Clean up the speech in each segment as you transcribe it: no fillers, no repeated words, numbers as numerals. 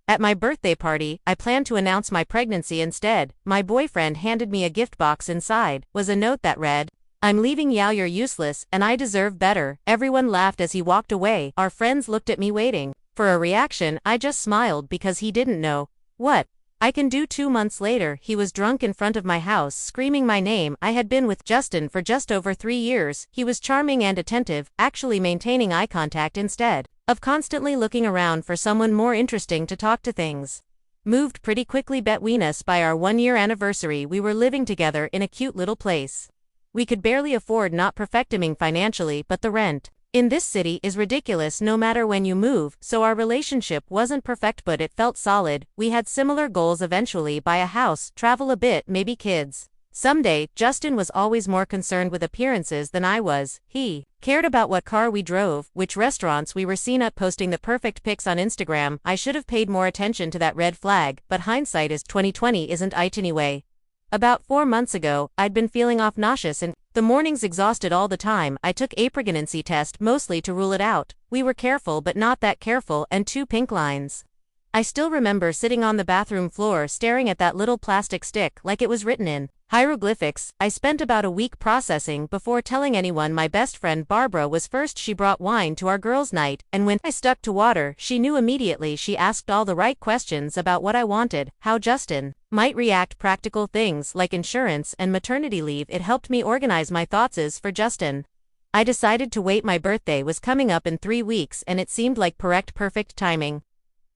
At my birthday party, I planned to announce my pregnancy instead. My boyfriend handed me a gift box. Inside was a note that read, "I'm leaving you, you're useless, and I deserve better." Everyone laughed as he walked away. Our friends looked at me waiting for a reaction. I just smiled because he didn't know what I can do. 2 months later, he was drunk in front of my house screaming my name. I had been with Justin for just over 3 years. He was charming and attentive, actually maintaining eye contact instead of constantly looking around for someone more interesting to talk to. Things moved pretty quickly between us. By our 1-year anniversary, we were living together in a cute little place. We could barely afford, not perfecting financially, but the rent in this city is ridiculous no matter when you move, so our relationship wasn't perfect but it felt solid. We had similar goals: eventually buy a house, travel a bit, maybe kids someday. Justin was always more concerned with appearances than I was. He cared about what car we drove, which restaurants we were seen at, posting the perfect pics on Instagram. I should have paid more attention to that red flag, but hindsight is 2020, isn't it anyway? About 4 months ago, I'd been feeling nauseous and the mornings exhausted all the time. I took a pregnancy test, mostly to rule it out. We were careful but not that careful, and 2 pink lines. I still remember sitting on the bathroom floor staring at that little plastic stick like it was written in hieroglyphics. I spent about a week processing before telling anyone. My best friend Barbara was first. She brought wine to our girls' night, and when I stuck to water, she knew immediately. She asked all the right questions about what I wanted, how Justin might react, practical things like insurance and maternity leave. It helped me organize my thoughts. As for Justin, I decided to wait. My birthday was coming up in 3 weeks, and it seemed like perfect timing.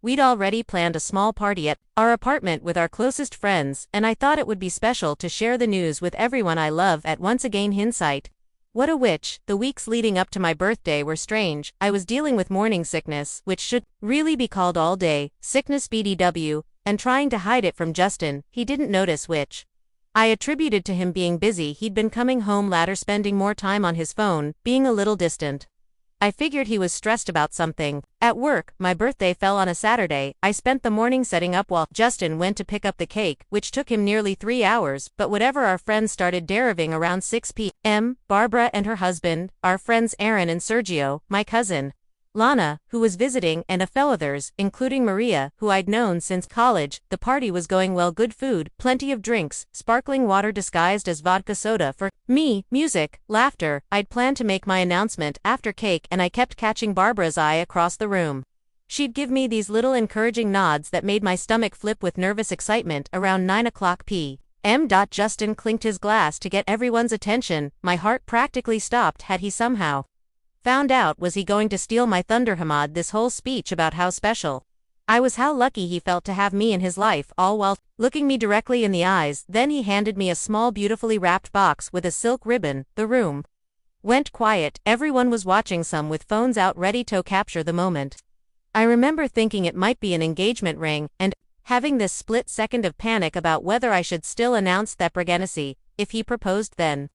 We'd already planned a small party at our apartment with our closest friends, and I thought it would be special to share the news with everyone I love at once. Again, hindsight, what a witch. The weeks leading up to my birthday were strange. I was dealing with morning sickness, which should really be called all day sickness, BDW, and trying to hide it from Justin. He didn't notice, which I attributed to him being busy. He'd been coming home later, spending more time on his phone, being a little distant. I figured he was stressed about something at work. My birthday fell on a Saturday. I spent the morning setting up while Justin went to pick up the cake, which took him nearly 3 hours. But whatever, our friends started deriving around 6 p.m. Barbara and her husband, our friends Aaron and Sergio, my cousin Lana, who was visiting, and a few others, including Maria, who I'd known since college. The party was going well. Good food, plenty of drinks, sparkling water disguised as vodka soda for me, music, laughter. I'd planned to make my announcement after cake, and I kept catching Barbara's eye across the room. She'd give me these little encouraging nods that made my stomach flip with nervous excitement. Around 9 p.m. Justin clinked his glass to get everyone's attention. My heart practically stopped. Had he somehow found out? Was he going to steal my thunder? This whole speech about how special I was, how lucky he felt to have me in his life, all while looking me directly in the eyes. Then he handed me a small, beautifully wrapped box with a silk ribbon. The room went quiet. Everyone was watching, some with phones out ready to capture the moment. I remember thinking it might be an engagement ring, and having this split second of panic about whether I should still announce that pregnancy if he proposed then.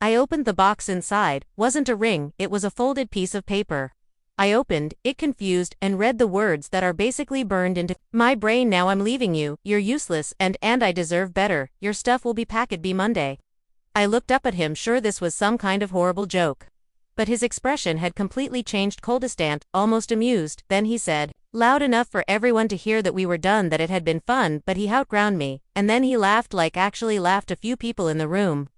I opened the box. Inside wasn't a ring, it was a folded piece of paper. I opened it confused and read the words that are basically burned into my brain. "Now I'm leaving you, you're useless, and I deserve better. Your stuff will be packed by Monday." I looked up at him, sure this was some kind of horrible joke. But his expression had completely changed, cold, distant, almost amused. Then he said, loud enough for everyone to hear, that we were done, that it had been fun, but he outgrown me. And then he laughed, like actually laughed. A few people in the room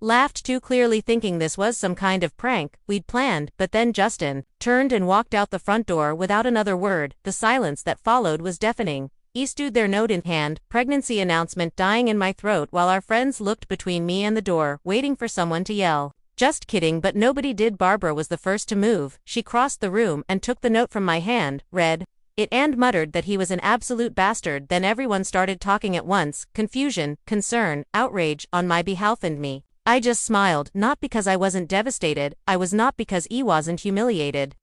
laughed too, clearly thinking this was some kind of prank we'd planned. But then Justin turned and walked out the front door without another word. The silence that followed was deafening. He stood there, note in hand, pregnancy announcement dying in my throat, while our friends looked between me and the door, waiting for someone to yell, "Just kidding," but nobody did. Barbara was the first to move. She crossed the room and took the note from my hand, read it, and muttered that he was an absolute bastard. Then everyone started talking at once, confusion, concern, outrage, on my behalf and me. I just smiled, not because I wasn't devastated, I was not because he wasn't humiliated.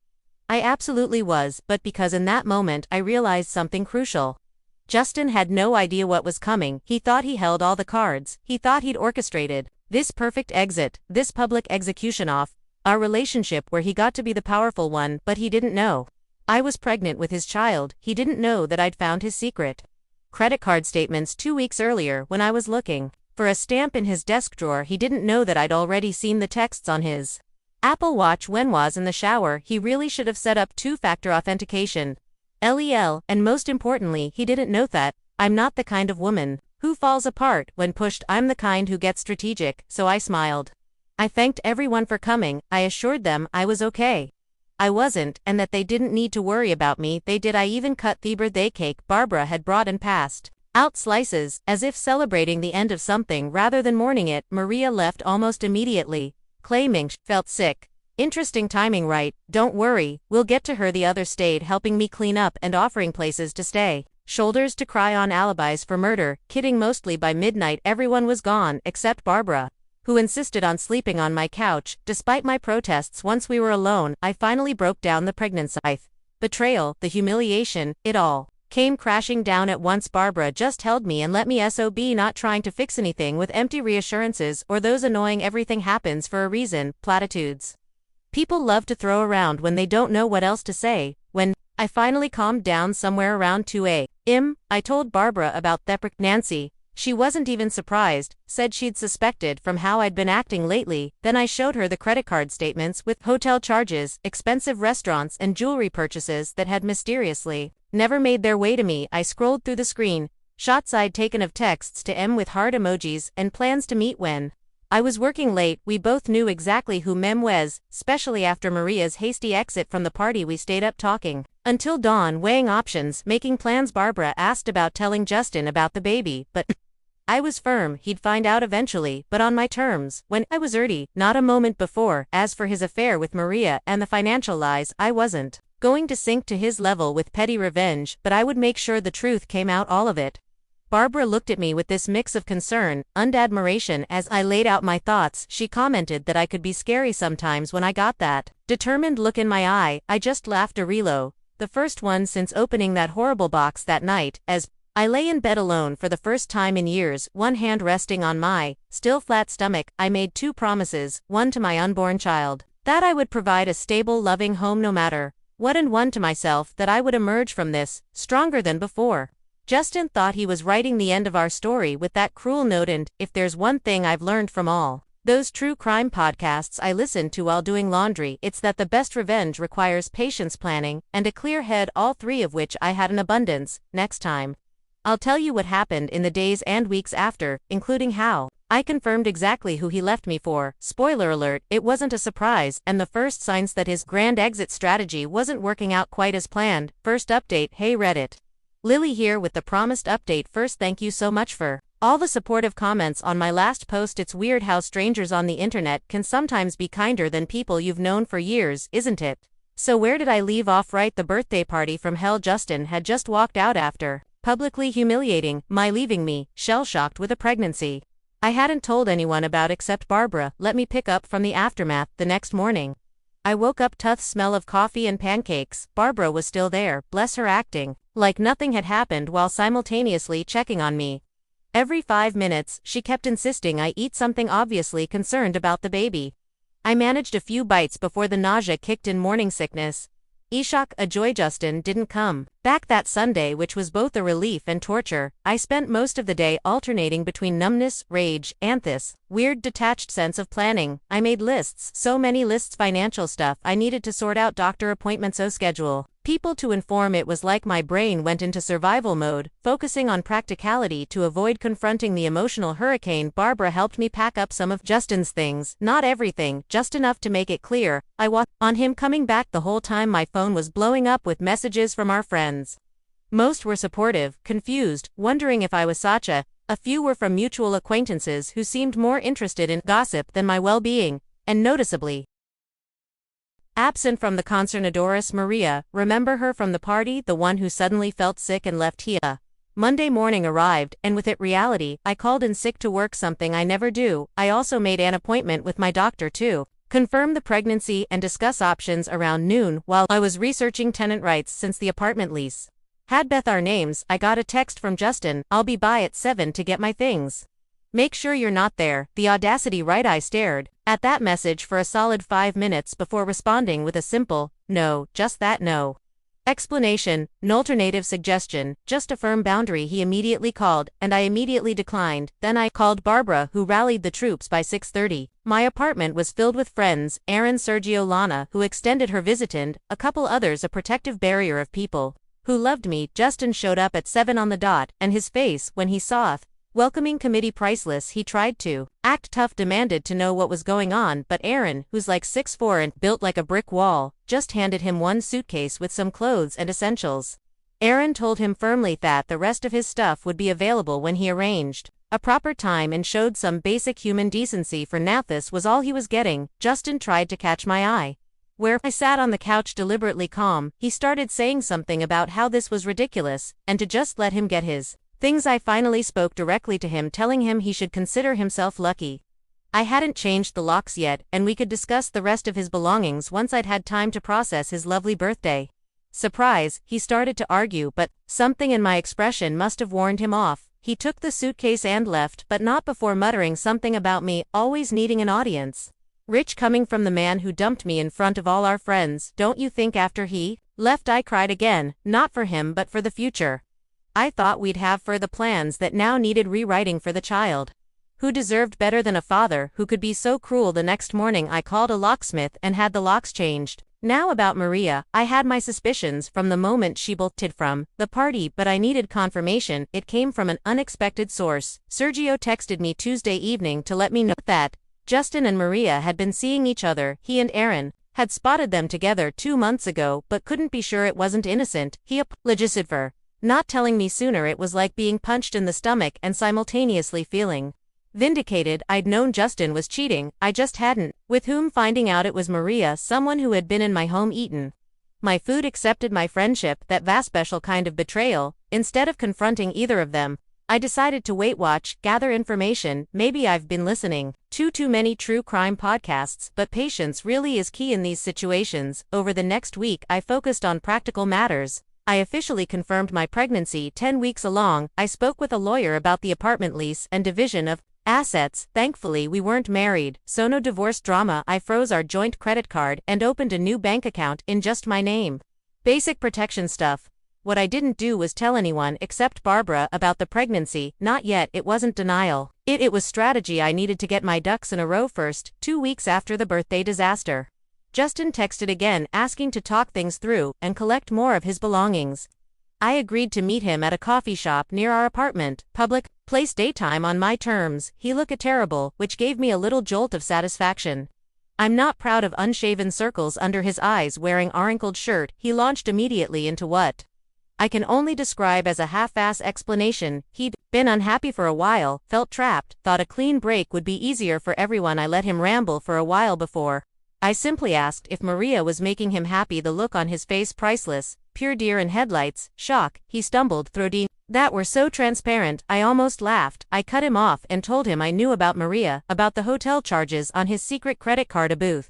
I absolutely was, but because in that moment I realized something crucial. Justin had no idea what was coming. He thought he held all the cards. He thought he'd orchestrated this perfect exit, this public execution off our relationship where he got to be the powerful one. But he didn't know I was pregnant with his child. He didn't know that I'd found his secret credit card statements 2 weeks earlier when I was looking for a stamp in his desk drawer. He didn't know that I'd already seen the texts on his Apple Watch when was in the shower. He really should have set up 2-factor authentication. LEL, and most importantly, he didn't know that. I'm not the kind of woman who falls apart when pushed. I'm the kind who gets strategic, so I smiled. I thanked everyone for coming. I assured them I was okay. I wasn't, and that they didn't need to worry about me. They did. I even cut the birthday cake Barbara had brought and passed out slices, as if celebrating the end of something rather than mourning it. Maria left almost immediately, claiming she felt sick. Interesting timing, right? Don't worry, we'll get to her. The others stayed, helping me clean up and offering places to stay. Shoulders to cry on, alibis for murder, kidding. Mostly by midnight everyone was gone, except Barbara, who insisted on sleeping on my couch. Despite my protests, once we were alone, I finally broke down. The pregnancy, betrayal, the humiliation, it all came crashing down at once. Barbara just held me and let me sob, not trying to fix anything with empty reassurances or those annoying everything happens for a reason platitudes people love to throw around when they don't know what else to say. When I finally calmed down somewhere around 2 a.m., I told Barbara about the Nancy. She wasn't even surprised, said she'd suspected from how I'd been acting lately. Then I showed her the credit card statements with hotel charges, expensive restaurants and jewelry purchases that had mysteriously never made their way to me. I scrolled through the screen shots I'd taken of texts to M with heart emojis and plans to meet when I was working late. We both knew exactly who Mem was, especially after Maria's hasty exit from the party. We stayed up talking until dawn, weighing options, making plans. Barbara asked about telling Justin about the baby, but I was firm he'd find out eventually, but on my terms. When I was early, not a moment before. As for his affair with Maria and the financial lies, I wasn't going to sink to his level with petty revenge, but I would make sure the truth came out, all of it. Barbara looked at me with this mix of concern and admiration as I laid out my thoughts. She commented that I could be scary sometimes. When I got that determined look in my eye, I just laughed a reload. The first one since opening that horrible box that night. As I lay in bed alone for the first time in years, one hand resting on my still flat stomach, I made two promises, one to my unborn child, that I would provide a stable, loving home no matter what, and one to myself, that I would emerge from this stronger than before. Justin thought he was writing the end of our story with that cruel note, and if there's one thing I've learned from all those true crime podcasts I listened to while doing laundry, it's that the best revenge requires patience, planning, and a clear head, all three of which I had in abundance. Next time, I'll tell you what happened in the days and weeks after, including how I confirmed exactly who he left me for. Spoiler alert, it wasn't a surprise, and the first signs that his grand exit strategy wasn't working out quite as planned. First update. Hey Reddit, Lily here with the promised update. First, thank you so much for all the supportive comments on my last post. It's weird how strangers on the internet can sometimes be kinder than people you've known for years, isn't it? So where did I leave off? Right, the birthday party from hell. Justin had just walked out after publicly humiliating my leaving me, shell-shocked with a pregnancy I hadn't told anyone about except Barbara. Let me pick up from the aftermath. The next morning, I woke up to the smell of coffee and pancakes. Barbara was still there, bless her, acting like nothing had happened while simultaneously checking on me. Every 5 minutes, she kept insisting I eat something, obviously concerned about the baby. I managed a few bites before the nausea kicked in. Morning sickness. Shock, a joy. Justin didn't come back that Sunday, which was both a relief and torture. I spent most of the day alternating between numbness, rage, and this weird detached sense of planning. I made lists, so many lists, financial stuff I needed to sort out, doctor appointments, schedule people to inform. It was like my brain went into survival mode, focusing on practicality to avoid confronting the emotional hurricane. Barbara helped me pack up some of Justin's things, not everything, just enough to make it clear I was on him coming back. The whole time my phone was blowing up with messages from our friends. Most were supportive, confused, wondering if I was Sacha. A few were from mutual acquaintances who seemed more interested in gossip than my well-being, and noticeably absent from the concernadorous Maria. Remember her from the party, the one who suddenly felt sick and left here. Monday morning arrived, and with it reality. I called in sick to work, something I never do. I also made an appointment with my doctor to confirm the pregnancy and discuss options around noon while I was researching tenant rights since the apartment lease had both our names. I got a text from Justin, I'll be by at 7 to get my things. Make sure you're not there. The audacity, right? I stared at that message for a solid 5 minutes before responding with a simple, no, just that, no explanation, no alternative suggestion, just a firm boundary. He immediately called, and I immediately declined. Then I called Barbara, who rallied the troops by 6:30. My apartment was filled with friends, Aaron, Sergio, Lana, who extended her visit, and a couple others, a protective barrier of people who loved me. Justin showed up at 7 on the dot, and his face, when he saw welcoming committee priceless. He tried to act tough, demanded to know what was going on, but Aaron, who's like 6'4" and built like a brick wall, just handed him one suitcase with some clothes and essentials. Aaron told him firmly that the rest of his stuff would be available when he arranged a proper time and showed some basic human decency. For now, this was all he was getting. Justin tried to catch my eye. Where I sat on the couch deliberately calm, he started saying something about how this was ridiculous, and to just let him get his things. I finally spoke directly to him, telling him he should consider himself lucky I hadn't changed the locks yet, and we could discuss the rest of his belongings once I'd had time to process his lovely birthday surprise. He started to argue, but something in my expression must have warned him off. He took the suitcase and left, but not before muttering something about me always needing an audience. Rich, coming from the man who dumped me in front of all our friends. Don't you think after he left I cried again, not for him but for the future I thought we'd have for the plans that now needed rewriting for the child who deserved better than a father who could be so cruel. The next morning I called a locksmith and had the locks changed. Now about Maria, I had my suspicions from the moment she bolted from the party, but I needed confirmation. It came from an unexpected source. Sergio texted me Tuesday evening to let me know that Justin and Maria had been seeing each other. He and Aaron had spotted them together 2 months ago, but couldn't be sure it wasn't innocent. He apologized for not telling me sooner. It was like being punched in the stomach and simultaneously feeling vindicated. I'd known Justin was cheating, I just hadn't. With whom? Finding out it was Maria, someone who had been in my home, eaten my food, accepted my friendship, that vast special kind of betrayal. Instead of confronting either of them, I decided to wait, watch, gather information. Maybe I've been listening to too many true crime podcasts, but patience really is key in these situations. Over the next week, I focused on practical matters. I officially confirmed my pregnancy 10 weeks along. I spoke with a lawyer about the apartment lease and division of assets. Thankfully, we weren't married, so no divorce drama. I froze our joint credit card and opened a new bank account in just my name. Basic protection stuff. What I didn't do was tell anyone except Barbara about the pregnancy. Not yet. It wasn't denial. It was strategy. I needed to get my ducks in a row first. 2 weeks after the birthday disaster, Justin texted again, asking to talk things through and collect more of his belongings. I agreed to meet him at a coffee shop near our apartment. Public place, daytime, on my terms. He looked terrible, which gave me a little jolt of satisfaction. I'm not proud of unshaven circles under his eyes, wearing a wrinkled shirt. He launched immediately into what I can only describe as a half-ass explanation. He'd been unhappy for a while, felt trapped, thought a clean break would be easier for everyone. I let him ramble for a while before I simply asked if Maria was making him happy. The look on his face, priceless, pure deer in headlights. Shock. He stumbled through that were so transparent, I almost laughed. I cut him off and told him I knew about Maria, about the hotel charges on his secret credit card, a booth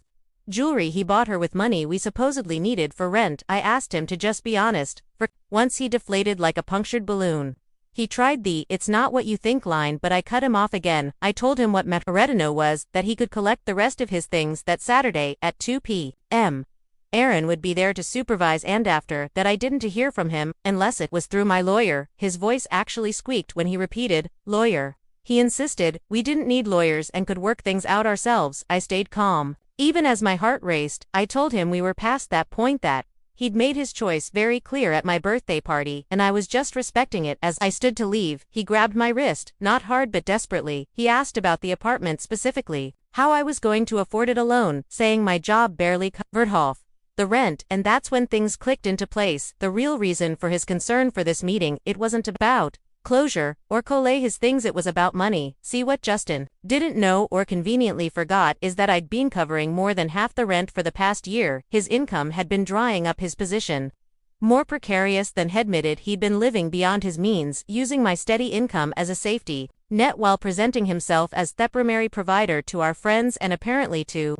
jewelry he bought her with money we supposedly needed for rent. I asked him to just be honest. For once he deflated like a punctured balloon. He tried the "it's not what you think" line, but I cut him off again. I told him what Meteretino was, that he could collect the rest of his things that Saturday at 2 p.m. Aaron would be there to supervise, and after that I didn't hear from him, unless it was through my lawyer. His voice actually squeaked when he repeated, "Lawyer." He insisted we didn't need lawyers and could work things out ourselves. I stayed calm. Even as my heart raced, I told him we were past that point, that he'd made his choice very clear at my birthday party, and I was just respecting it. As I stood to leave, he grabbed my wrist, not hard but desperately. He asked about the apartment specifically, how I was going to afford it alone, saying my job barely covered half the rent, and that's when things clicked into place. The real reason for his concern for this meeting, it wasn't about closure or collect his things, it was about money. See, what Justin didn't know or conveniently forgot is that I'd been covering more than half the rent for the past year. His income had been drying up, his position more precarious than he'd admitted. He'd been living beyond his means, using my steady income as a safety net while presenting himself as the primary provider to our friends and apparently to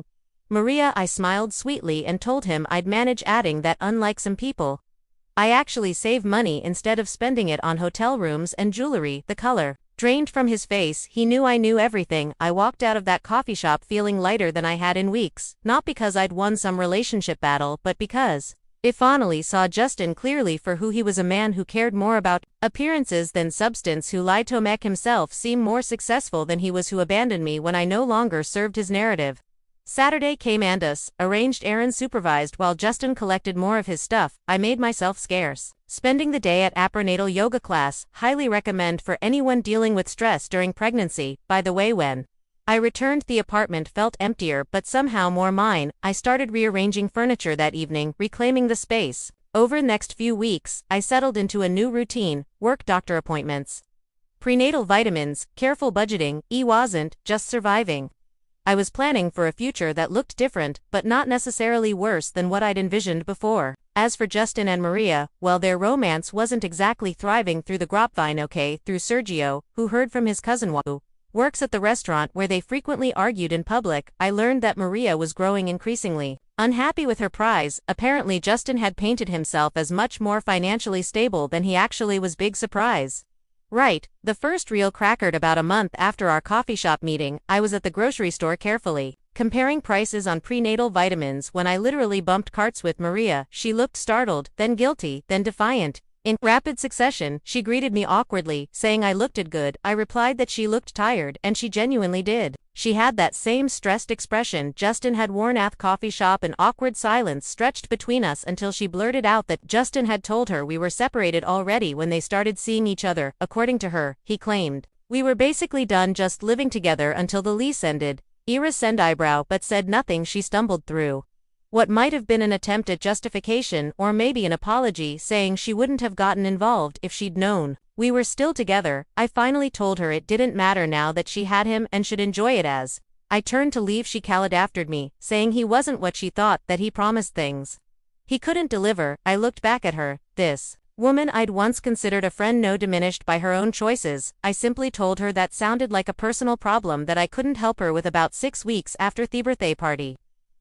Maria. I smiled sweetly and told him I'd manage, adding that unlike some people, I actually save money instead of spending it on hotel rooms and jewelry. The color drained from his face. He knew I knew everything. I walked out of that coffee shop feeling lighter than I had in weeks, not because I'd won some relationship battle, but because I finally saw Justin clearly for who he was, a man who cared more about appearances than substance, who lied to make himself seem more successful than he was, who abandoned me when I no longer served his narrative. Saturday came and us, arranged errands supervised while Justin collected more of his stuff. I made myself scarce. Spending the day at prenatal yoga class, highly recommend for anyone dealing with stress during pregnancy. By the way, when I returned, the apartment felt emptier but somehow more mine. I started rearranging furniture that evening, reclaiming the space. Over the next few weeks, I settled into a new routine: work, doctor appointments, prenatal vitamins, careful budgeting. It wasn't just surviving. I was planning for a future that looked different, but not necessarily worse than what I'd envisioned before. As for Justin and Maria, well, their romance wasn't exactly thriving through the grapevine. Through Sergio, who heard from his cousin who works at the restaurant where they frequently argued in public, I learned that Maria was growing increasingly unhappy with her prize. Apparently Justin had painted himself as much more financially stable than he actually was. Big surprise. Right, the first real crackered about a month after our coffee shop meeting. I was at the grocery store carefully comparing prices on prenatal vitamins when I literally bumped carts with Maria. She looked startled, then guilty, then defiant. In rapid succession, she greeted me awkwardly, saying I looked good. I replied that she looked tired, and she genuinely did. She had that same stressed expression Justin had worn at the coffee shop. An awkward silence stretched between us until she blurted out that Justin had told her we were separated already when they started seeing each other. According to her, he claimed we were basically done just living together until the lease ended. Ira sent eyebrow but said nothing. She stumbled through what might have been an attempt at justification or maybe an apology, saying she wouldn't have gotten involved if she'd known we were still together. I finally told her it didn't matter now that she had him and should enjoy it. As I turned to leave, she called after me, saying he wasn't what she thought, that he promised things he couldn't deliver. I looked back at her. This woman I'd once considered a friend, no diminished by her own choices. I simply told her that sounded like a personal problem that I couldn't help her with. About 6 weeks after the birthday party,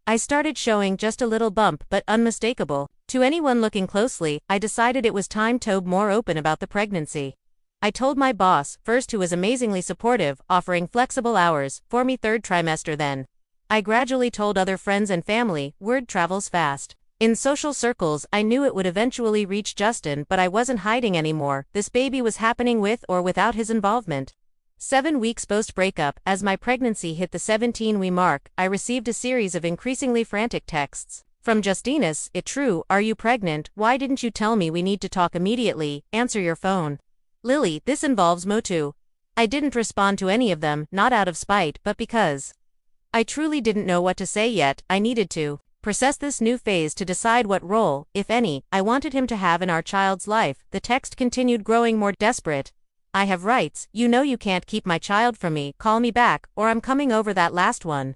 I started showing just a little bump, but unmistakable. To anyone looking closely, I decided it was time to be more open about the pregnancy. I told my boss, first, who was amazingly supportive, offering flexible hours for me third trimester. Then I gradually told other friends and family. Word travels fast. In social circles, I knew it would eventually reach Justin, but I wasn't hiding anymore. This baby was happening with or without his involvement. 7 weeks post-breakup, as my pregnancy hit the 17-week mark, I received a series of increasingly frantic texts from Justinas. It true? Are you pregnant? Why didn't you tell me? We need to talk immediately. Answer your phone. Lily, this involves Mo too. I didn't respond to any of them, not out of spite, but because I truly didn't know what to say yet. I needed to process this new phase to decide what role, if any, I wanted him to have in our child's life. The text continued, growing more desperate. I have rights. You know you can't keep my child from me. Call me back, or I'm coming over. That last one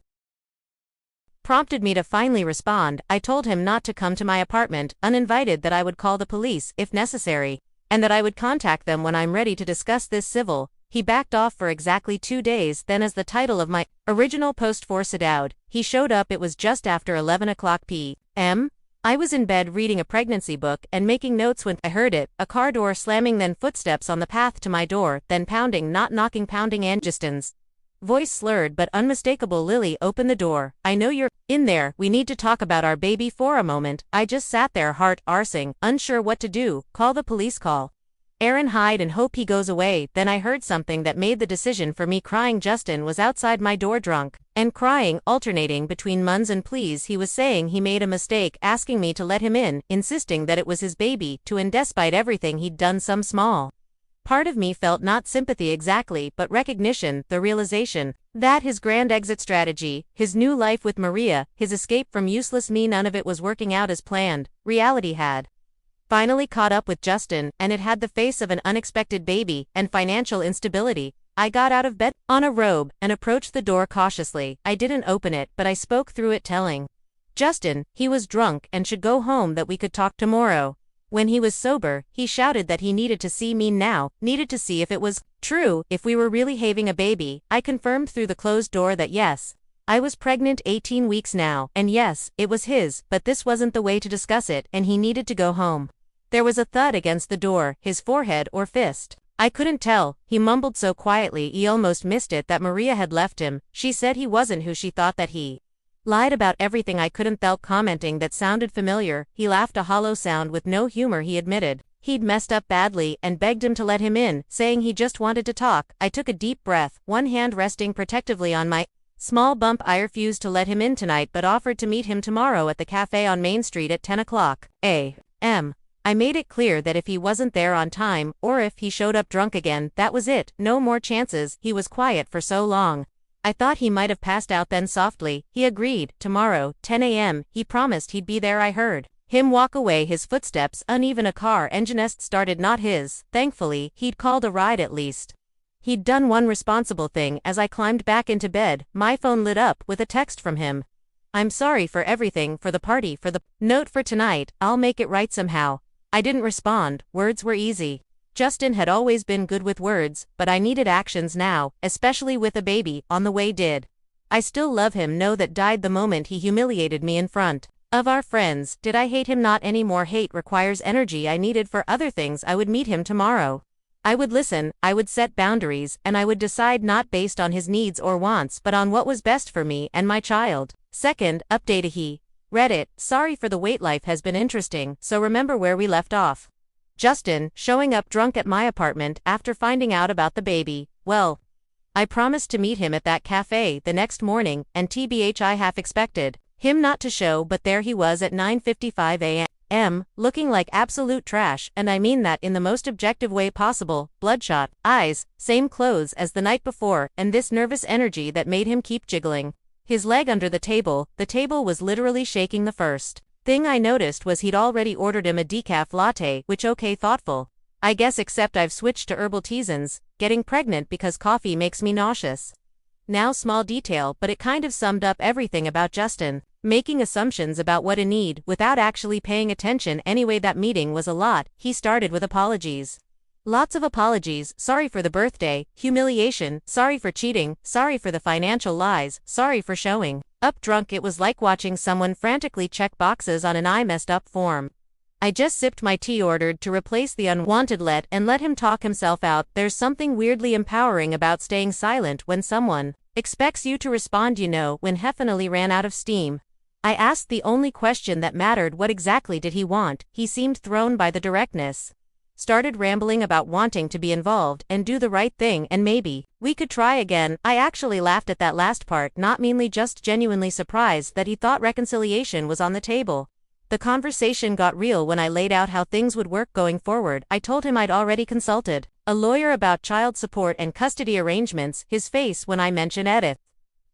prompted me to finally respond. I told him not to come to my apartment uninvited, that I would call the police if necessary, and that I would contact them when I'm ready to discuss this civil. He backed off for exactly 2 days. Then, as the title of my original post foreshadowed, he showed up. It was just after 11 o'clock p.m. I was in bed reading a pregnancy book and making notes when I heard it, a car door slamming, then footsteps on the path to my door, then pounding, not knocking, pounding. And Justin's voice slurred but unmistakable. Lily, open the door. I know you're in there. We need to talk about our baby. For a moment, I just sat there, heart racing, unsure what to do. Call the police, call Aaron, hide and hope he goes away. Then I heard something that made the decision for me. Crying. Justin was outside my door, drunk and crying, alternating between muns and pleas. He was saying he made a mistake, asking me to let him in, insisting that it was his baby, and despite everything he'd done, some small part of me felt not sympathy exactly, but recognition, the realization that his grand exit strategy, his new life with Maria, his escape from useless me, none of it was working out as planned. Reality had finally caught up with Justin, and it had the face of an unexpected baby and financial instability. I got out of bed on a robe and approached the door cautiously. I didn't open it, but I spoke through it, telling Justin he was drunk and should go home, that we could talk tomorrow. When he was sober, he shouted that he needed to see me now, needed to see if it was true, if we were really having a baby. I confirmed through the closed door that yes, I was pregnant 18 weeks now, and yes, it was his, but this wasn't the way to discuss it, and he needed to go home. There was a thud against the door, his forehead or fist. I couldn't tell. He mumbled so quietly he almost missed it that Maria had left him. She said he wasn't who she thought, that he lied about everything. I couldn't help commenting that sounded familiar. He laughed, a hollow sound with no humor. He admitted he'd messed up badly and begged him to let him in, saying he just wanted to talk. I took a deep breath, one hand resting protectively on my Small bump. I refused to let him in tonight but offered to meet him tomorrow at the cafe on Main Street at 10 o'clock a.m. I made it clear that if he wasn't there on time, or if he showed up drunk again, that was it, no more chances. He was quiet for so long. I thought he might have passed out then. Softly, he agreed. Tomorrow, 10 a.m., he promised he'd be there. I heard him walk away, his footsteps uneven. A car engine started, not his. Thankfully, he'd called a ride at least. He'd done one responsible thing. As I climbed back into bed, my phone lit up with a text from him. I'm sorry for everything, for the party, for the note for tonight. I'll make it right somehow. I didn't respond. Words were easy. Justin had always been good with words, but I needed actions now, especially with a baby on the way. Did I still love him? No, that died the moment he humiliated me in front of our friends. Did I hate him? Not anymore. Hate requires energy I needed for other things. I would meet him tomorrow. I would listen, I would set boundaries, and I would decide not based on his needs or wants but on what was best for me and my child. Second, update. He read it. Sorry for the wait. Life has been interesting, so remember where we left off. Justin, showing up drunk at my apartment after finding out about the baby. Well, I promised to meet him at that cafe the next morning, and TBH I half expected him not to show, but there he was at 9:55 a.m., looking like absolute trash, and I mean that in the most objective way possible. Bloodshot eyes, same clothes as the night before, and this nervous energy that made him keep jiggling his leg under the table. The table was literally shaking. The first thing I noticed was he'd already ordered him a decaf latte, which okay, thoughtful, I guess, except I've switched to herbal teasins, getting pregnant because coffee makes me nauseous. Now, small detail, but it kind of summed up everything about Justin. Making assumptions about what I need without actually paying attention. Anyway, that meeting was a lot. He started with apologies. Lots of apologies. Sorry for the birthday humiliation, sorry for cheating, sorry for the financial lies, sorry for showing up drunk. It was like watching someone frantically check boxes on an I messed up form. I just sipped my tea, ordered to replace the unwanted and let him talk himself out. There's something weirdly empowering about staying silent when someone expects you to respond. You know, when definitely ran out of steam. I asked the only question that mattered. What exactly did he want? He seemed thrown by the directness. Started rambling about wanting to be involved and do the right thing and maybe we could try again. I actually laughed at that last part, not meanly, just genuinely surprised that he thought reconciliation was on the table. The conversation got real when I laid out how things would work going forward. I told him I'd already consulted a lawyer about child support and custody arrangements. His face when I mentioned Edith.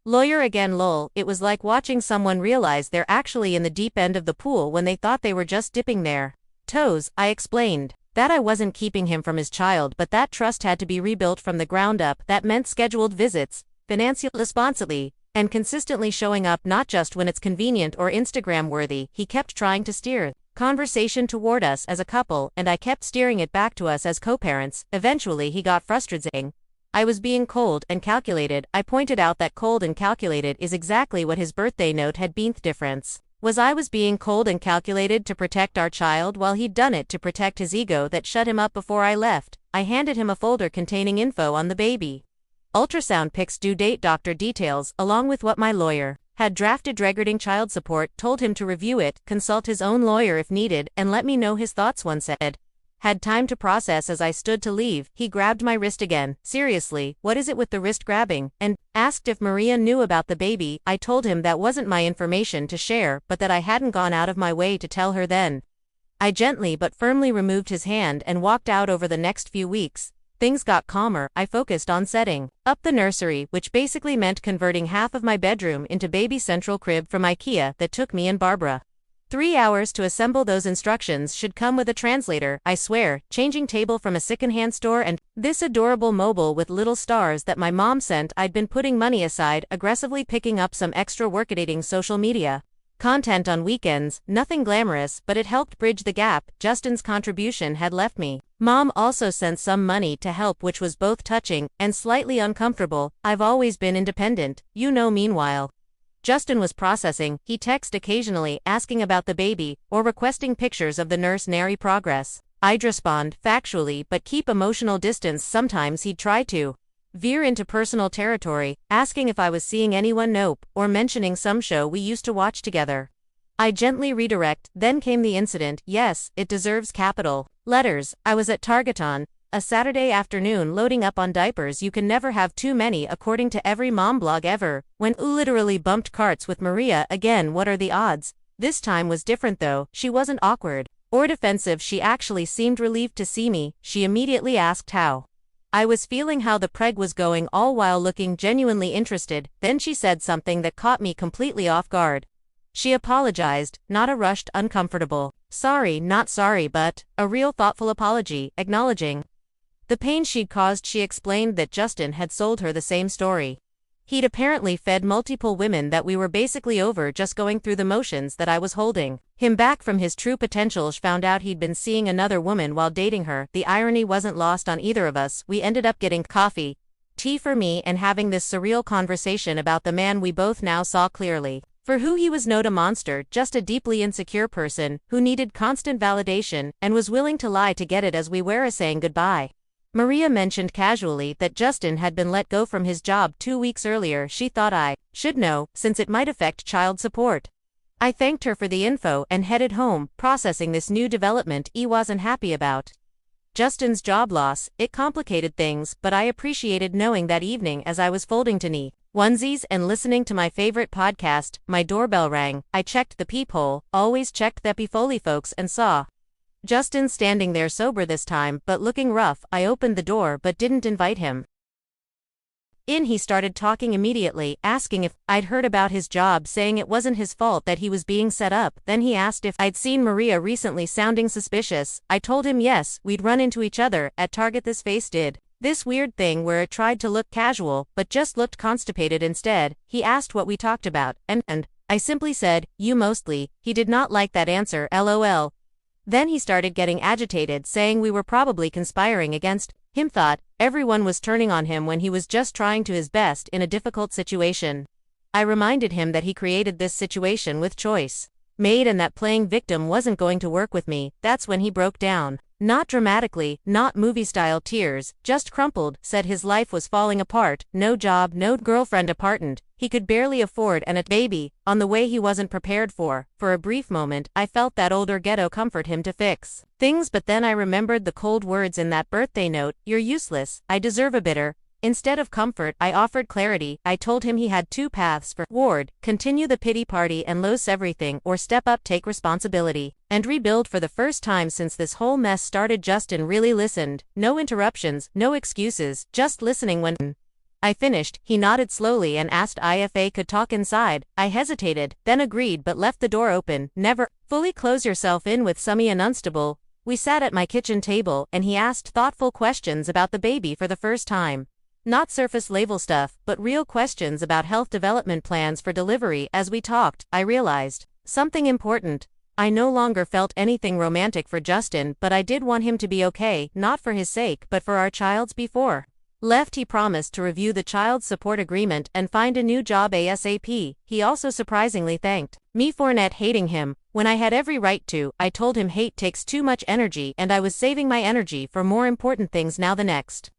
Lawyer again, lol. It was like watching someone realize they're actually in the deep end of the pool when they thought they were just dipping their toes. I explained that I wasn't keeping him from his child, but that trust had to be rebuilt from the ground up. That meant scheduled visits, financial responsibly, and consistently showing up, not just when it's convenient or Instagram worthy. He kept trying to steer conversation toward us as a couple, and I kept steering it back to us as co-parents. Eventually he got frustrated. I was being cold and calculated. I pointed out that cold and calculated is exactly what his birthday note had been. The difference was I was being cold and calculated to protect our child, while he'd done it to protect his ego that shut him up before I left. I handed him a folder containing info on the baby, ultrasound pics, due date, doctor details, along with what my lawyer had drafted regarding child support. Told him to review it, consult his own lawyer if needed, and let me know his thoughts once had time to process. As I stood to leave, he grabbed my wrist again. Seriously, what is it with the wrist grabbing? And asked if Maria knew about the baby. I told him that wasn't my information to share, but that I hadn't gone out of my way to tell her then. I gently but firmly removed his hand and walked out. Over the next few weeks, things got calmer. I focused on setting up the nursery, which basically meant converting half of my bedroom into baby central crib from IKEA that took me and Barbara 3 hours to assemble. Those instructions should come with a translator, I swear. Changing table from a secondhand store, and this adorable mobile with little stars that my mom sent. I'd been putting money aside, aggressively picking up some extra work editing social media content on weekends. Nothing glamorous, but it helped bridge the gap Justin's contribution had left me. Mom also sent some money to help, which was both touching and slightly uncomfortable. I've always been independent, you know. Meanwhile, Justin was processing. He texted occasionally, asking about the baby, or requesting pictures of the nursery progress. I'd respond factually, but keep emotional distance. Sometimes he'd try to veer into personal territory, asking if I was seeing anyone, nope, or mentioning some show we used to watch together. I gently redirect. Then came the incident. Yes, it deserves capital letters. I was at Target on A Saturday afternoon loading up on diapers. You can never have too many according to every mom blog ever. When literally bumped carts with Maria again. What are the odds? This time was different though. She wasn't awkward or defensive. She actually seemed relieved to see me. She immediately asked how I was feeling, how the preg was going, all while looking genuinely interested. Then she said something that caught me completely off guard. She apologized, not a rushed, uncomfortable, sorry, not sorry, but a real thoughtful apology, acknowledging the pain she'd caused. She explained that Justin had sold her the same story. He'd apparently fed multiple women, that we were basically over just going through the motions, that I was holding him back from his true potential. She found out he'd been seeing another woman while dating her. The irony wasn't lost on either of us. We ended up getting coffee, tea for me, and having this surreal conversation about the man we both now saw clearly for who he was. Not a monster, just a deeply insecure person who needed constant validation and was willing to lie to get it, as we were saying goodbye. Maria mentioned casually that Justin had been let go from his job 2 weeks earlier. She thought I should know, since it might affect child support. I thanked her for the info and headed home, processing this new development I wasn't happy about. Justin's job loss, it complicated things, but I appreciated knowing that evening as I was folding to knee onesies and listening to my favorite podcast. My doorbell rang. I checked the peephole, always checked the Epifoli folks, and saw Justin standing there, sober this time, but looking rough. I opened the door but didn't invite him in. He started talking immediately, asking if I'd heard about his job, saying it wasn't his fault that he was being set up. Then he asked if I'd seen Maria recently, sounding suspicious. I told him yes, we'd run into each other at Target. This face did this weird thing where it tried to look casual, but just looked constipated instead. He asked what we talked about, and I simply said, you mostly. He did not like that answer, lol. Then he started getting agitated, saying we were probably conspiring against him. Thought everyone was turning on him when he was just trying to his best in a difficult situation. I reminded him that he created this situation with choice made, and that playing victim wasn't going to work with me. That's when he broke down. Not dramatically, not movie-style tears, just crumpled, said his life was falling apart, no job, no girlfriend, apartment he could barely afford, and a baby on the way he wasn't prepared for. For a brief moment, I felt that older ghetto comfort him to fix things, but then I remembered the cold words in that birthday note, you're useless, I deserve a bitter. Instead of comfort, I offered clarity. I told him he had two paths for Ward: continue the pity party and lose everything, or step up, take responsibility, and rebuild. For the first time since this whole mess started, Justin really listened. No interruptions, no excuses, just listening. When I finished, he nodded slowly and asked if I could talk inside. I hesitated, then agreed, but left the door open. Never fully close yourself in with Summy and Unstable. We sat at my kitchen table, and he asked thoughtful questions about the baby for the first time. Not surface level stuff, but real questions about health, development plans for delivery. As we talked, I realized something important. I no longer felt anything romantic for Justin, but I did want him to be okay, not for his sake, but for our child's. Before left, he promised to review the child support agreement and find a new job ASAP. He also surprisingly thanked me for not hating him, when I had every right to. I told him hate takes too much energy, and I was saving my energy for more important things now. The next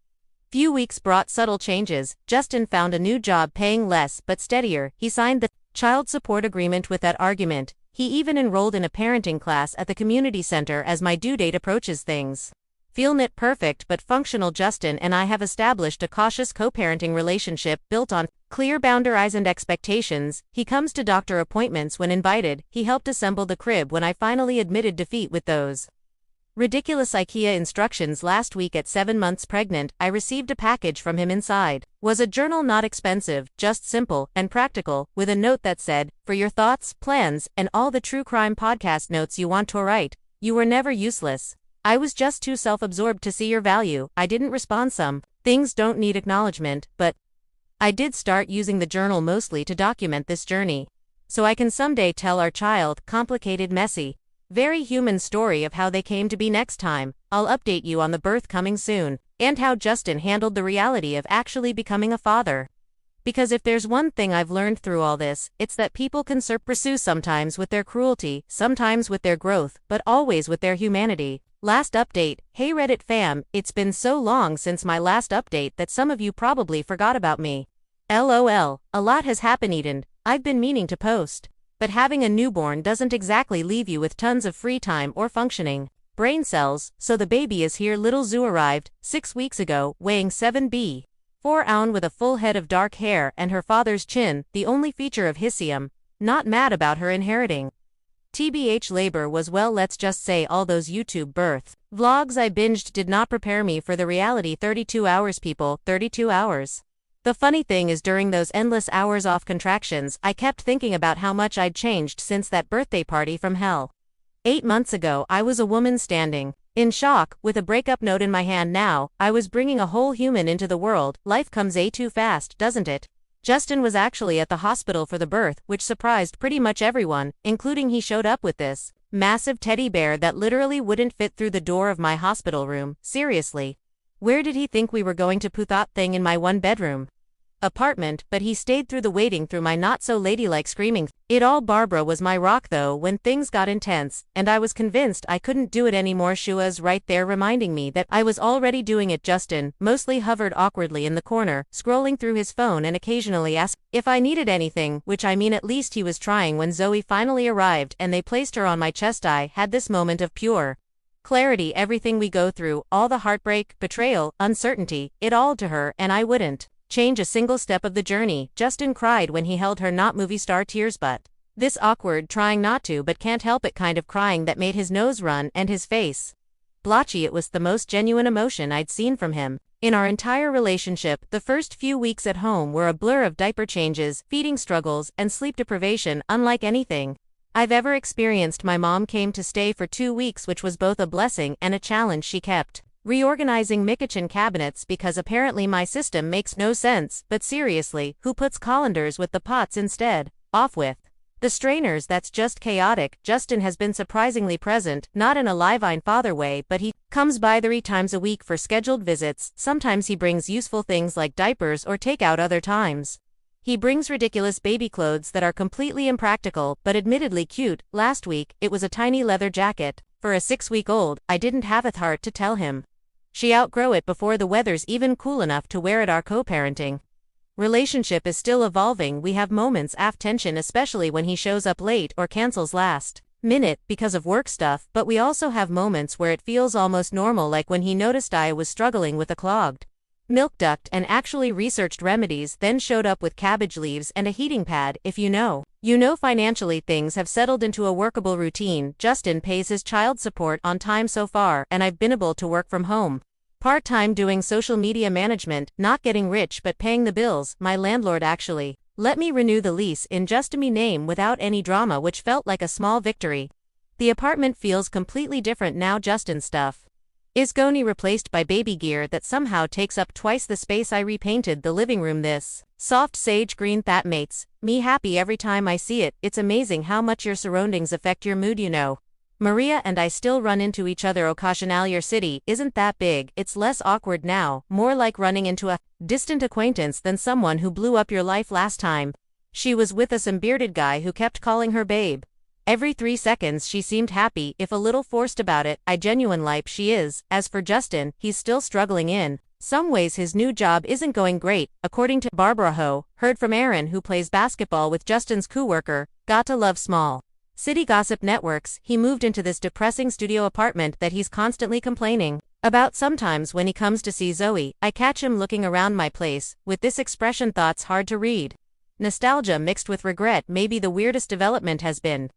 few weeks brought subtle changes. Justin found a new job paying less but steadier. He signed the child support agreement with that argument. He even enrolled in a parenting class at the community center as my due date approaches. Things feel not perfect but functional. Justin and I have established a cautious co-parenting relationship built on clear boundaries and expectations. He comes to doctor appointments when invited. He helped assemble the crib when I finally admitted defeat with those ridiculous IKEA instructions. Last week, at 7 months pregnant, I received a package from him. Inside was a journal, not expensive, just simple and practical, with a note that said, for your thoughts, plans, and all the true crime podcast notes you want to write. You were never useless. I was just too self-absorbed to see your value. I didn't respond. Some things don't need acknowledgement, but I did start using the journal mostly to document this journey, so I can someday tell our child, complicated, messy, very human story of how they came to be. Next time, I'll update you on the birth coming soon, and how Justin handled the reality of actually becoming a father. Because if there's one thing I've learned through all this, it's that people can pursue, sometimes with their cruelty, sometimes with their growth, but always with their humanity. Last update. Hey Reddit fam, it's been so long since my last update that some of you probably forgot about me. LOL, a lot has happened, Eden. I've been meaning to post. But having a newborn doesn't exactly leave you with tons of free time or functioning brain cells, so the baby is here. Little Zoo arrived 6 weeks ago, weighing 7 4 ounce with a full head of dark hair and her father's chin, the only feature of Hisium. Not mad about her inheriting. TBH labor was, well, let's just say all those YouTube birth vlogs I binged did not prepare me for the reality. 32 hours people, 32 hours. The funny thing is, during those endless hours off contractions, I kept thinking about how much I'd changed since that birthday party from hell. 8 months ago I was a woman standing in shock, with a breakup note in my hand. Now, I was bringing a whole human into the world. Life comes too fast, doesn't it? Justin was actually at the hospital for the birth, which surprised pretty much everyone, including he showed up with this massive teddy bear that literally wouldn't fit through the door of my hospital room. Seriously. Where did he think we were going to put that thing in my one-bedroom apartment? But he stayed through the waiting, through my not-so-ladylike screaming. It all. Barbara was my rock though when things got intense, and I was convinced I couldn't do it anymore. Shua's right there reminding me that I was already doing it. Justin mostly hovered awkwardly in the corner, scrolling through his phone and occasionally asked if I needed anything, which I mean at least he was trying. When Zoe finally arrived and they placed her on my chest, I had this moment of pure clarity. Everything we go through, all the heartbreak, betrayal, uncertainty, it all to her, and I wouldn't change a single step of the journey. Justin cried when he held her, not movie star tears, but this awkward trying not to but can't help it kind of crying that made his nose run and his face blotchy. It was the most genuine emotion I'd seen from him in our entire relationship. The first few weeks at home were a blur of diaper changes, feeding struggles, and sleep deprivation unlike anything I've ever experienced. My mom came to stay for 2 weeks, which was both a blessing and a challenge. She kept reorganizing my kitchen cabinets because apparently my system makes no sense. But seriously, who puts colanders with the pots instead? Off with the strainers. That's just chaotic. Justin has been surprisingly present, not in a live-in father way, but he comes by 3 times a week for scheduled visits. Sometimes he brings useful things like diapers or takeout. Other times he brings ridiculous baby clothes that are completely impractical but admittedly cute. Last week, it was a tiny leather jacket for a 6-week-old. I didn't have a heart to tell him she outgrow it before the weather's even cool enough to wear it. Our co-parenting relationship is still evolving. We have moments of tension, especially when he shows up late or cancels last minute because of work stuff, but we also have moments where it feels almost normal, like when he noticed I was struggling with a clogged milk duct and actually researched remedies, then showed up with cabbage leaves and a heating pad. If you know, financially things have settled into a workable routine. Justin pays his child support on time so far, and I've been able to work from home part-time doing social media management, not getting rich but paying the bills. My landlord actually let me renew the lease in just me name without any drama, which felt like a small victory. The apartment feels completely different now. Justin's stuff is gone, replaced by baby gear that somehow takes up twice the space. I repainted the living room this soft sage green that makes me happy every time I see it. It's amazing how much your surroundings affect your mood, you know. Maria and I still run into each other occasionally. Your city isn't that big. It's less awkward now, more like running into a distant acquaintance than someone who blew up your life. Last time she was with a some bearded guy who kept calling her babe every 3 seconds. She seemed happy, if a little forced about it. I genuine like she is. As for Justin, he's still struggling in some ways. His new job isn't going great, according to Barbara Ho. Heard from Aaron, who plays basketball with Justin's coworker. Got to love small city gossip networks. He moved into this depressing studio apartment that he's constantly complaining about. Sometimes when he comes to see Zoe, I catch him looking around my place with this expression, thoughts hard to read, nostalgia mixed with regret. Maybe the weirdest development has been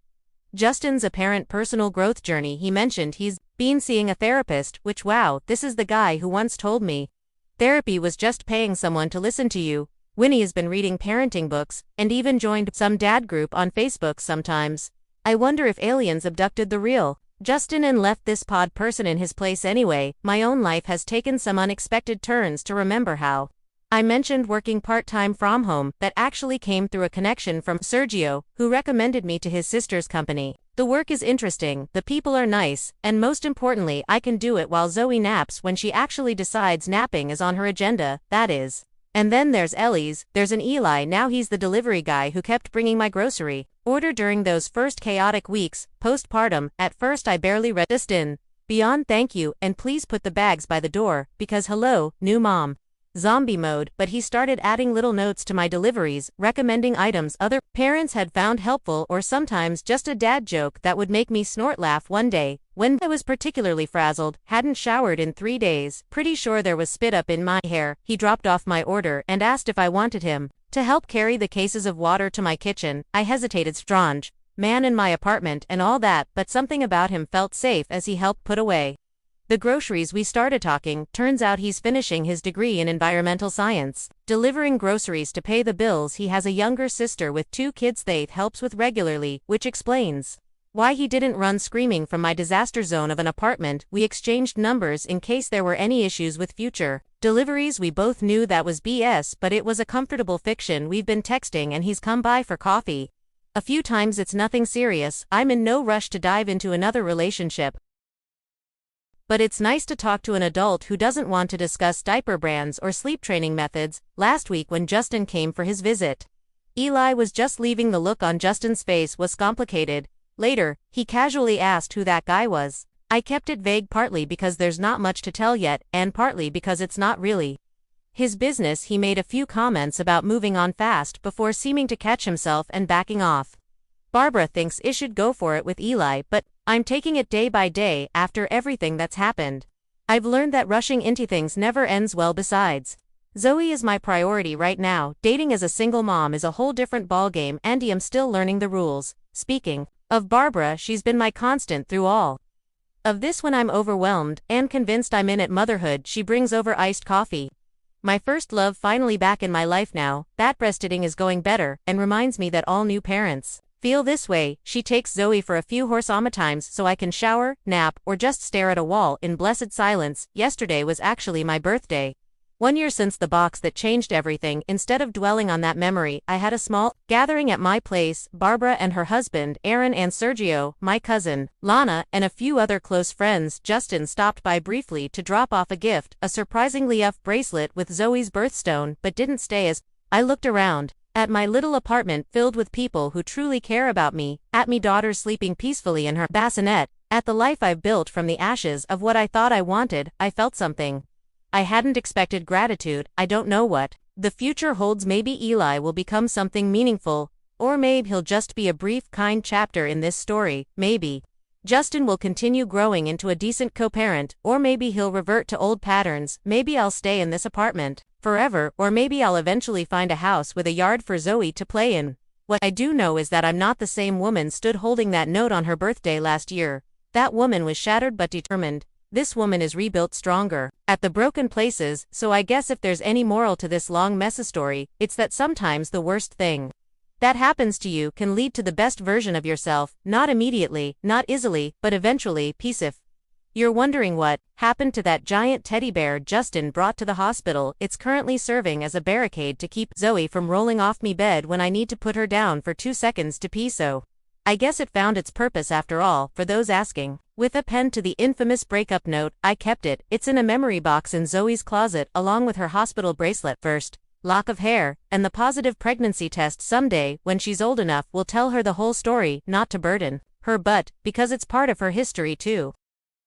Justin's apparent personal growth journey. He mentioned he's been seeing a therapist, which, wow, this is the guy who once told me therapy was just paying someone to listen to you. Winnie has been reading parenting books and even joined some dad group on Facebook sometimes. I wonder if aliens abducted the real Justin and left this pod person in his place. Anyway, my own life has taken some unexpected turns. To remember how I mentioned working part-time from home, that actually came through a connection from Sergio, who recommended me to his sister's company. The work is interesting, the people are nice, and most importantly, I can do it while Zoe naps when she actually decides napping is on her agenda, that is. And then there's Ellie's, there's an Eli. Now he's the delivery guy who kept bringing my grocery order during those first chaotic weeks, postpartum. At first I barely read this in. Beyond thank you, and please put the bags by the door, because hello, new mom. zombie mode, but he started adding little notes to my deliveries, recommending items other parents had found helpful, or sometimes just a dad joke that would make me snort laugh. One day, when I was particularly frazzled, hadn't showered in 3 days, pretty sure there was spit up in my hair, he dropped off my order and asked if I wanted him to help carry the cases of water to my kitchen. I hesitated. Strange man in my apartment and all that, but something about him felt safe as he helped put away the groceries. We started talking. Turns out he's finishing his degree in environmental science, delivering groceries to pay the bills. He has a younger sister with 2 kids they helps with regularly, which explains why he didn't run screaming from my disaster zone of an apartment. We exchanged numbers in case there were any issues with future deliveries. We both knew that was BS, but it was a comfortable fiction. We've been texting and he's come by for coffee a few times. It's nothing serious. I'm in no rush to dive into another relationship, but it's nice to talk to an adult who doesn't want to discuss diaper brands or sleep training methods. Last week when Justin came for his visit, Eli was just leaving. The look on Justin's face was complicated. Later, he casually asked who that guy was. I kept it vague, partly because there's not much to tell yet, and partly because it's not really his business. He made a few comments about moving on fast before seeming to catch himself and backing off. Barbara thinks I should go for it with Eli, but I'm taking it day by day. After everything that's happened, I've learned that rushing into things never ends well. Besides, Zoe is my priority right now. Dating as a single mom is a whole different ballgame, and I'm still learning the rules. Speaking of Barbara, she's been my constant through all of this. When I'm overwhelmed and convinced I'm in at motherhood, she brings over iced coffee. My first love finally back in my life now that breastfeeding is going better, and reminds me that all new parents feel this way. She takes Zoe for a few horsama times so I can shower, nap, or just stare at a wall in blessed silence. Yesterday was actually my birthday. 1 year since the box that changed everything. Instead of dwelling on that memory, I had a small gathering at my place. Barbara and her husband, Aaron, and Sergio, my cousin, Lana, and a few other close friends. Justin stopped by briefly to drop off a gift, a surprisingly rough bracelet with Zoe's birthstone, but didn't stay. As I looked around at my little apartment filled with people who truly care about me, at me daughter sleeping peacefully in her bassinet, at the life I've built from the ashes of what I thought I wanted, I felt something I hadn't expected. Gratitude. I don't know what the future holds. Maybe Eli will become something meaningful, or maybe he'll just be a brief, kind chapter in this story. Maybe Justin will continue growing into a decent co-parent, or maybe he'll revert to old patterns. Maybe I'll stay in this apartment forever, or maybe I'll eventually find a house with a yard for Zoe to play in. What I do know is that I'm not the same woman stood holding that note on her birthday last year. That woman was shattered but determined. This woman is rebuilt stronger at the broken places. So I guess if there's any moral to this long mess story, it's that sometimes the worst thing that happens to you can lead to the best version of yourself. Not immediately, not easily, but eventually. Peace. If you're wondering what happened to that giant teddy bear Justin brought to the hospital, it's currently serving as a barricade to keep Zoe from rolling off me bed when I need to put her down for 2 seconds to pee. So I guess it found its purpose after all. For those asking, with a pen to the infamous breakup note, I kept it. It's in a memory box in Zoe's closet, along with her hospital bracelet, first lock of hair, and the positive pregnancy test. Someday, when she's old enough, we'll tell her the whole story, not to burden her, but because it's part of her history too.